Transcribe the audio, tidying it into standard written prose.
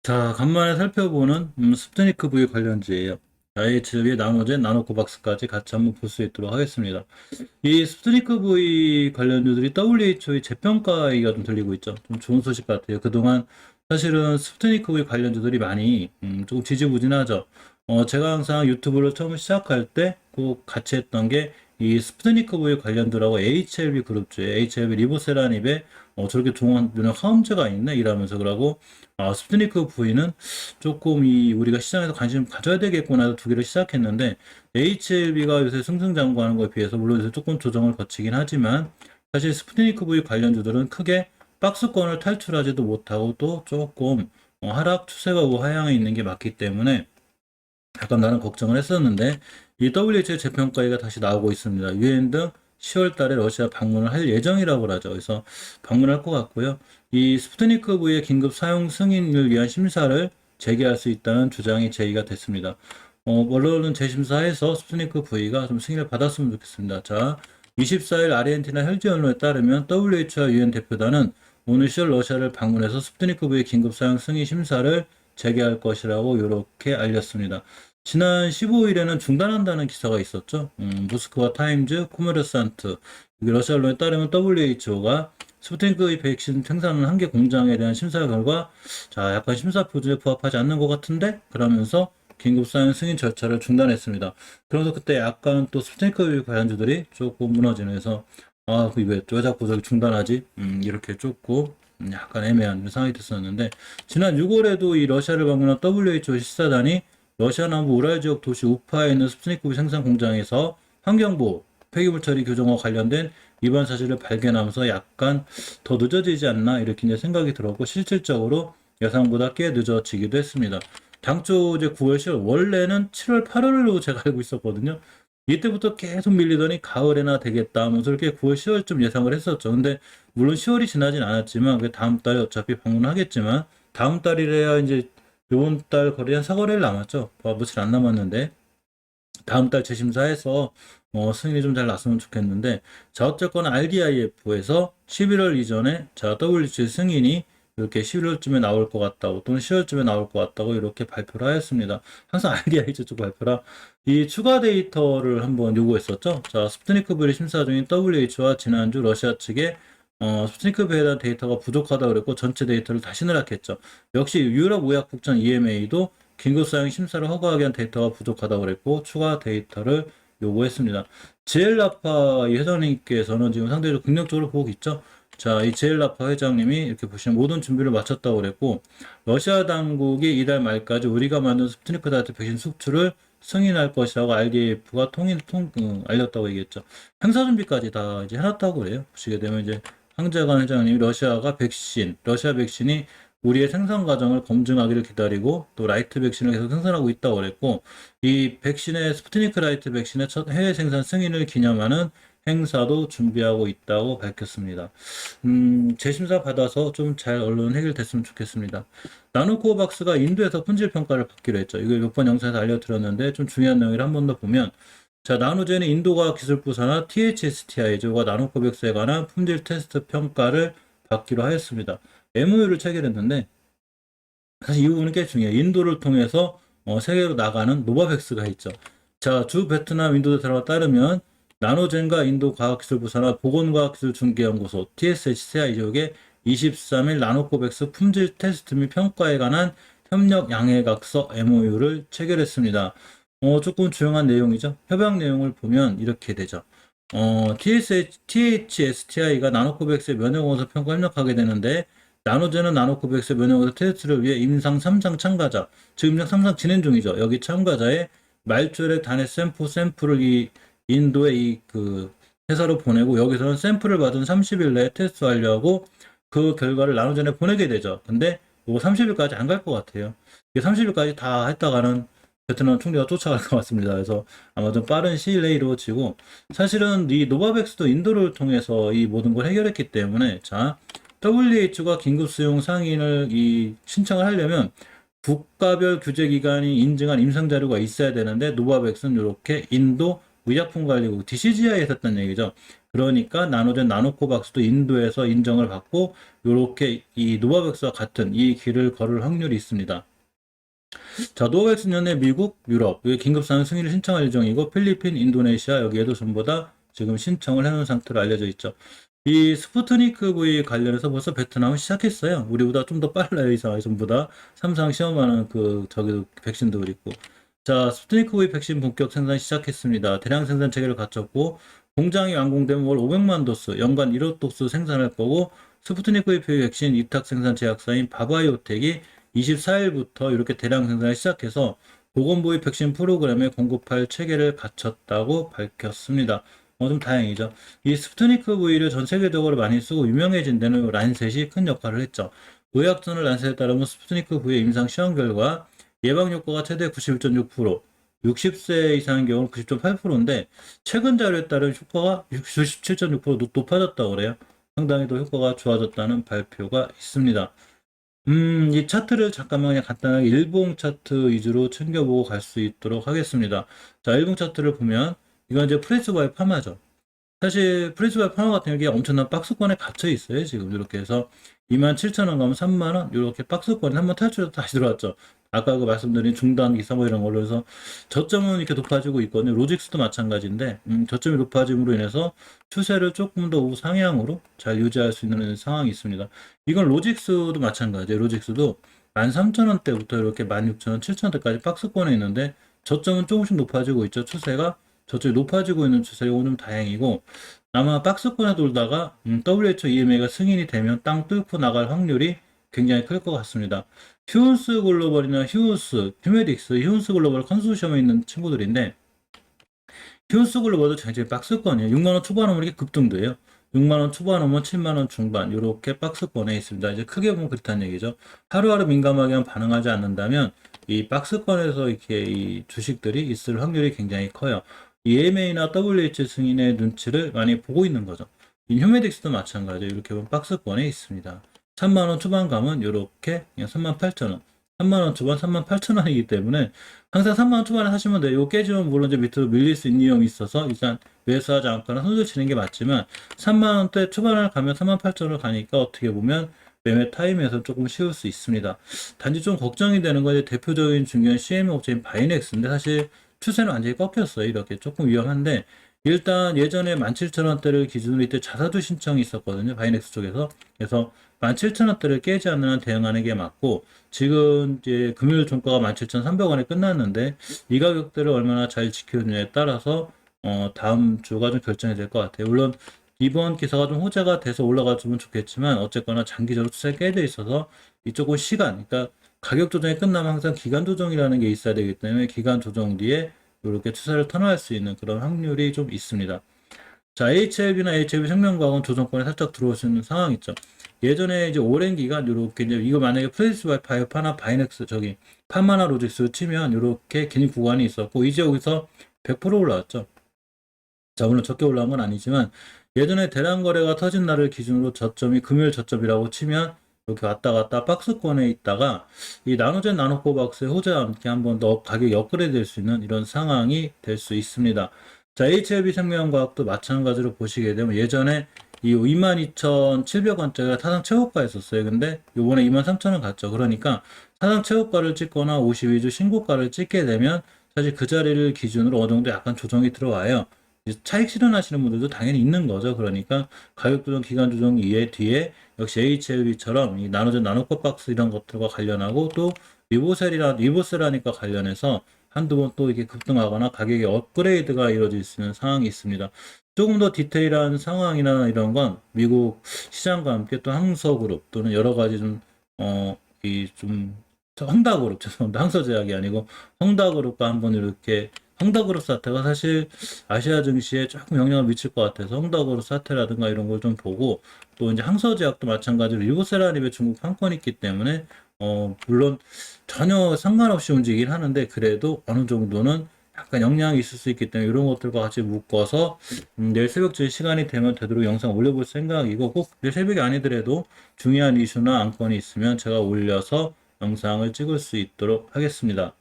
자, 간만에 살펴보는 스푸트니크 V 관련주예요. IHLB 나노젠, 나노코박스까지 같이 한번 볼 수 있도록 하겠습니다. 이 스푸트니크 V 관련주들이 WHO의 재평가가 좀 들리고 있죠. 좀 좋은 소식 같아요. 그동안 사실은 스푸트니크 V 관련주들이 많이 조금 지지부진하죠. 제가 항상 유튜브를 처음 시작할 때 꼭 같이 했던 게 이 스푸트니크 V 관련주라고 HLB 그룹주에 HLB 리보세라닙에 저렇게 좋은 화음제가 있네 이러면서 그러고 스푸트니크 V는 조금 우리가 시장에서 관심 가져야 되겠구나 해서 두 개를 시작했는데 HLB가 요새 승승장구하는 거에 비해서 물론 요새 조금 조정을 거치긴 하지만 사실 스푸트니크 V 관련주들은 크게 박스권을 탈출하지도 못하고 또 조금 하락 추세가 우하향에 있는 게 맞기 때문에 약간 나는 걱정을 했었는데 이 WHO 재평가가 다시 나오고 있습니다. 유엔 등 10월 달에 러시아 방문을 할 예정이라고 하죠. 그래서 방문할 것 같고요. 이 스푸트니크 V의 긴급 사용 승인을 위한 심사를 재개할 수 있다는 주장이 제기가 됐습니다. 원로는 재심사에서 스푸트니크 V가 좀 승인을 받았으면 좋겠습니다. 자, 24일 아르헨티나 현지 언론에 따르면 WHO와 유엔 대표단은 오늘 10월 러시아를 방문해서 스푸트니크 V의 긴급 사용 승인 심사를 재개할 것이라고 이렇게 알렸습니다. 지난 15일에는 중단한다는 기사가 있었죠. 모스크바 타임즈, 코메르산트, 러시아 언론에 따르면 WHO가 스푸트니크 백신 생산을 한 개 공장에 대한 심사 결과 자 약간 심사 표준에 부합하지 않는 것 같은데 그러면서 긴급 사용 승인 절차를 중단했습니다. 그러면서 그때 약간 또 스푸트니크 관련주들이 조금 무너지는 해서 왜 자꾸 저기 중단하지? 이렇게 조금 약간 애매한 상황이 됐었는데 지난 6월에도 이 러시아를 방문한 WHO 시사단이 러시아 남부 우랄 지역 도시 우파에 있는 스푸트니크 생산 공장에서 환경보호, 폐기물 처리 규정과 관련된 위반 사실을 발견하면서 약간 더 늦어지지 않나 이렇게 이제 생각이 들었고 실질적으로 예상보다 꽤 늦어지기도 했습니다. 당초 이제 9월, 10월 원래는 7월, 8월로 제가 알고 있었거든요. 이때부터 계속 밀리더니 가을에나 되겠다 하면서 이렇게 9월, 10월쯤 예상을 했었죠. 근데 물론 10월이 지나진 않았지만 그 다음 달에 어차피 방문하겠지만 다음 달이래야 이제 요번 달 거리 한 4거래일 남았죠. 며칠 안 남았는데 다음 달 재심사에서 승인이 좀 잘 났으면 좋겠는데 자 어쨌거나 RDIF에서 11월 이전에 자 WC 승인이 이렇게 11월쯤에 나올 것 같다고 또는 10월쯤에 나올 것 같다고 이렇게 발표를 하였습니다. 항상 RDI 쪽 발표라 이 추가 데이터를 한번 요구했었죠. 자 스푸트니크 V를 심사 중인 WHO와 지난주 러시아 측에 스푸트니크 V에 대한 데이터가 부족하다고 그랬고 전체 데이터를 다시 넣었겠죠. 역시 유럽 의약국장 EMA도 긴급 사용 심사를 허가하기 위한 데이터가 부족하다고 그랬고 추가 데이터를 요구했습니다. 제일라파 회장님께서는 지금 상대적으로 긍정적으로 보고 있죠. 자, 이 제일라파 회장님이 이렇게 보시면 모든 준비를 마쳤다고 그랬고 러시아 당국이 이달 말까지 우리가 만든 스푸트니크 다이어트 백신 수출을 승인할 것이라고 RDF가 알렸다고 얘기했죠. 행사 준비까지 다 이제 해놨다고 그래요. 보시게 되면 이제 황재관 회장님이 러시아 백신이 우리의 생산 과정을 검증하기를 기다리고 또 라이트 백신을 계속 생산하고 있다고 그랬고 이 백신의 스푸트니크 라이트 백신의 첫 해외 생산 승인을 기념하는 행사도 준비하고 있다고 밝혔습니다. 재심사 받아서 좀 잘 얼른 해결됐으면 좋겠습니다. 나노코박스가 인도에서 품질 평가를 받기로 했죠. 이걸 몇 번 영상에서 알려드렸는데 좀 중요한 내용을 한 번 더 보면 자, 나노젠의 인도과학기술부 산하 THSTI가 나노코백스에 관한 품질 테스트 평가를 받기로 하였습니다. MOU를 체결했는데 사실 이 부분은 꽤 중요해요. 인도를 통해서 세계로 나가는 노바백스가 있죠. 자, 주 베트남 인도 대사관에 따르면 나노젠과 인도과학기술부 산하 보건과학기술중개연구소 TSHCI 지역에 23일 나노코백스 품질 테스트 및 평가에 관한 협력 양해각서 MOU를 체결했습니다. 조금 조용한 내용이죠. 협약 내용을 보면 이렇게 되죠. THSTI가 나노코백스의 면역원소 평가 협력하게 되는데 나노제는 나노코백스 면역원소 테스트를 위해 임상 3상 참가자, 즉 임상 3상 진행 중이죠. 여기 참가자의 말초액 단해 샘플을 이 인도의 그 회사로 보내고 여기서는 샘플을 받은 30일 내에 테스트 완료하고 그 결과를 나노젠에 보내게 되죠. 근데 이거 30일까지 안 갈 것 같아요. 이게 30일까지 다 했다가는 베트남 총리가 쫓아갈 것 같습니다. 그래서 아마 좀 빠른 시일 내에 이루어지고 사실은 이 노바백스도 인도를 통해서 이 모든 걸 해결했기 때문에 자 WHO가 긴급 수용 상인을 신청을 하려면 국가별 규제기관이 인증한 임상 자료가 있어야 되는데 노바백스는 이렇게 인도 의약품관리국 DCGI에 했었던 얘기죠. 그러니까 나노젠 나노코박스도 인도에서 인정을 받고 요렇게 이 노바백스와 같은 이 길을 걸을 확률이 있습니다. 자, 노바백스 년에 미국, 유럽 여기 긴급사항 승인을 신청할 예정이고 필리핀, 인도네시아 여기에도 전부 다 지금 신청을 해놓은 상태로 알려져 있죠. 이 스푸트니크 V 관련해서 벌써 베트남은 시작했어요. 우리보다 좀 더 빨라요. 이 상황이 전부 다 삼상 시험하는 저기 백신도 있고. 자, 스푸트니크 V 백신 본격 생산 시작했습니다. 대량 생산 체계를 갖췄고 공장이 완공되면 월 500만 도스, 연간 1억 도스 생산할 거고 스푸트니크 V 백신 위탁 생산 제약사인 바바이오텍이 24일부터 이렇게 대량 생산을 시작해서 보건복위 백신 프로그램에 공급할 체계를 갖췄다고 밝혔습니다. 좀 다행이죠. 이 스푸트니크 V를 전 세계적으로 많이 쓰고 유명해진 데는 란셋이 큰 역할을 했죠. 의학저널 란셋에 따르면 스푸트니크 V의 임상 시험 결과 예방 효과가 최대 91.6%, 60세 이상인 경우는 90.8%인데 최근 자료에 따르면 효과가 97.6% 높아졌다고 그래요. 상당히 더 효과가 좋아졌다는 발표가 있습니다. 이 차트를 잠깐만 그냥 간단하게 일봉 차트 위주로 챙겨보고 갈 수 있도록 하겠습니다. 자, 일봉 차트를 보면 이건 이제 프레스바이 파마죠. 사실 프레스바이 파마 같은 경우에 엄청난 박스권에 갇혀 있어요. 지금 이렇게 해서 27,000원 가면 3만원 이렇게 박스권에 한번 탈출해서 다시 들어왔죠. 아까 그 말씀드린 중단 기사 뭐 이런 걸로 해서 저점은 이렇게 높아지고 있거든요. 로직스도 마찬가지인데 저점이 높아짐으로 인해서 추세를 조금 더 우상향으로 잘 유지할 수 있는 상황이 있습니다. 이건 로직스도 마찬가지예요. 로직스도 13,000원대부터 이렇게 16,000원, 7,000원대까지 박스권에 있는데 저점은 조금씩 높아지고 있죠. 추세가 저쪽이 높아지고 있는 추세, 이건 좀 다행이고 아마 박스권에 돌다가 WHO EMA가 승인이 되면 땅 뚫고 나갈 확률이 굉장히 클 것 같습니다. 휴온스 글로벌이나 휴메딕스, 휴온스 글로벌 컨소시엄에 있는 친구들인데 휴온스 글로벌도 굉장히 박스권이에요. 6만원 초반 오면 이렇게 급등돼요. 6만원 초반 오면 7만원 중반 이렇게 박스권에 있습니다. 이제 크게 보면 그렇다는 얘기죠. 하루하루 민감하게 반응하지 않는다면 이 박스권에서 이렇게 이 주식들이 있을 확률이 굉장히 커요. EMA나 WH 승인의 눈치를 많이 보고 있는 거죠. 이 휴메딕스도 마찬가지예요. 이렇게 보면 박스권에 있습니다. 3만원 초반 가면 이렇게 그냥 38,000원, 3만원 초반 38,000원이기 때문에 항상 3만원 초반에 사시면 돼요. 이거 깨지면 물론 이제 밑으로 밀릴 수 있는 위험이 있어서 일단 매수하지 않거나 손절 치는 게 맞지만 3만원대 초반을 가면 38,000원을 가니까 어떻게 보면 매매 타임에서 조금 쉬울 수 있습니다. 단지 좀 걱정이 되는 건 대표적인 중요한 CME 업체인 바이넥스인데 사실 추세는 완전히 꺾였어요. 이렇게 조금 위험한데 일단 예전에 17,000원대를 기준으로 이때 자사주 신청이 있었거든요. 바이넥스 쪽에서. 그래서 17,000원대를 깨지 않는 한 대응하는 게 맞고 지금 이제 금요일 종가가 17,300원에 끝났는데 이 가격대를 얼마나 잘 지켜주냐에 따라서 다음 주가 좀 결정이 될 것 같아요. 물론 이번 기사가 좀 호재가 돼서 올라가주면 좋겠지만 어쨌거나 장기적으로 추세가 깨져 있어서 이쪽은 시간, 그러니까 가격 조정이 끝나면 항상 기간 조정이라는 게 있어야 되기 때문에 기간 조정 뒤에 이렇게 추세를 턴할 수 있는 그런 확률이 좀 있습니다. 자, HLB나 HLB 생명과학은 조정권에 살짝 들어올 수 있는 상황이 있죠. 예전에 이제 오랜 기간 이렇게 이제 이거 만약에 프레스 바이오파나 바이넥스 저기 파마나 로직스 치면 이렇게 긴 구간이 있었고 이제 여기서 100% 올라왔죠. 자, 물론 적게 올라온 건 아니지만 예전에 대량 거래가 터진 날을 기준으로 저점이 금요일 저점이라고 치면 이렇게 왔다 갔다 박스권에 있다가 이 나노젠 나노코박스의 호재와 함께 한번 더 가격이 업그레이드 될 수 있는 이런 상황이 될 수 있습니다. 자, HLB 생명과학도 마찬가지로 보시게 되면 예전에 이 22,700원짜리가 타상 최고가였었어요. 근데 요번에 23,000원 갔죠. 그러니까 타상 최고가를 찍거나 52주 신고가를 찍게 되면 사실 그 자리를 기준으로 어느 정도 약간 조정이 들어와요. 차익 실현하시는 분들도 당연히 있는 거죠. 그러니까 가격 조정, 기간 조정 이에 뒤에 역시 HLB처럼 이 나노젠 나노코박스 이런 것들과 관련하고 또 리보셀하니까 관련해서 한두 번 또 이게 급등하거나 가격의 업그레이드가 이루어질 수 있는 상황이 있습니다. 조금 더 디테일한 상황이나 이런 건 미국 시장과 함께 또 항서그룹 또는 여러 가지 헝다그룹, 죄송합니다. 항서제약이 아니고 헝다그룹과 한번 이렇게 헝다그룹 사태가 사실 아시아 증시에 조금 영향을 미칠 것 같아서 헝다그룹 사태라든가 이런 걸 좀 보고 또 이제 항서제약도 마찬가지로 리보세라닙의 중국 판권이 있기 때문에 물론 전혀 상관없이 움직이긴 하는데 그래도 어느 정도는 약간 영향이 있을 수 있기 때문에 이런 것들과 같이 묶어서 내일 새벽쯤 시간이 되면 되도록 영상 올려볼 생각이고 꼭 내일 새벽이 아니더라도 중요한 이슈나 안건이 있으면 제가 올려서 영상을 찍을 수 있도록 하겠습니다.